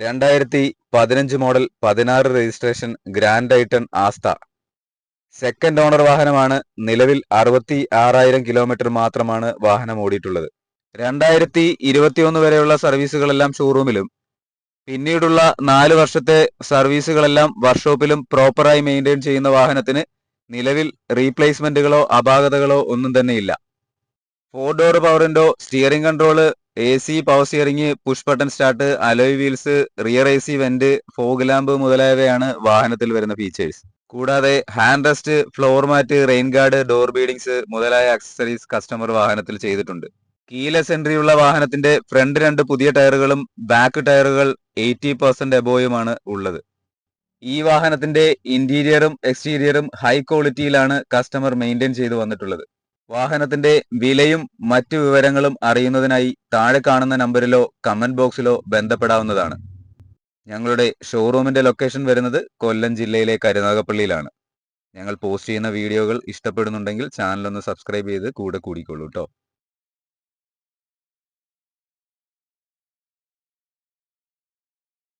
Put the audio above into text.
2015 model 16 registration grand i ten ആസ്ത. Second owner വാഹനമാണ്. നിലവിൽ 66,000 കിലോമീറ്റർ മാത്രമാണ് വാഹനം ഓടിയിട്ടുള്ളത്. 2021 വരെയുള്ള സർവീസുകളെല്ലാം ഷോറൂമിലും പിന്നീടുള്ള 4 വർഷത്തെ സർവീസുകളെല്ലാം വർക്ക്ഷോപ്പിലും പ്രോപ്പറായി മെയിൻറ്റെയിൻ ചെയ്യുന്ന വാഹനത്തിന് നിലവിൽ റീപ്ലേസ്മെന്റുകളോ അപാകതകളോ ഒന്നും തന്നെയില്ല. 4 door power window, steering control, AC, power steering, push button start, alloy wheels, rear AC vent, fog lamp മുതലായവയാണ് വാഹനത്തിൽ വരുന്ന ഫീച്ചേഴ്സ്. കൂടാതെ hand rest, floor mat, rain guard, door beadings മുതലായ ആക്സസറീസ് കസ്റ്റമർ വാഹനത്തിൽ ചെയ്തിട്ടുണ്ട്. കീലെസ് എൻട്രിയുള്ള വാഹനത്തിന്റെ ഫ്രണ്ട് 2 പുതിയ ടയറുകളും back ടയറുകൾ 80% എബോയുമാണ് ഉള്ളത്. ഈ വാഹനത്തിന്റെ ഇന്റീരിയറും എക്സ്റ്റീരിയറും ഹൈ ക്വാളിറ്റിയിലാണ് കസ്റ്റമർ മെയിൻറ്റെയിൻ ചെയ്തു വന്നിട്ടുള്ളത്. വാഹനത്തിന്റെ വിലയും മറ്റു വിവരങ്ങളും അറിയുന്നതിനായി താഴെ കാണുന്ന നമ്പറിലോ കമന്റ് ബോക്സിലോ ബന്ധപ്പെടാവുന്നതാണ്. ഞങ്ങളുടെ ഷോറൂമിന്റെ ലൊക്കേഷൻ വരുന്നത് കൊല്ലം ജില്ലയിലെ കരുനാഗപ്പള്ളിയിലാണ്. ഞങ്ങൾ പോസ്റ്റ് ചെയ്യുന്ന വീഡിയോകൾ ഇഷ്ടപ്പെടുന്നുണ്ടെങ്കിൽ ചാനൽ ഒന്ന് സബ്സ്ക്രൈബ് ചെയ്ത് കൂടെ കൂടിക്കൊള്ളൂ കേട്ടോ.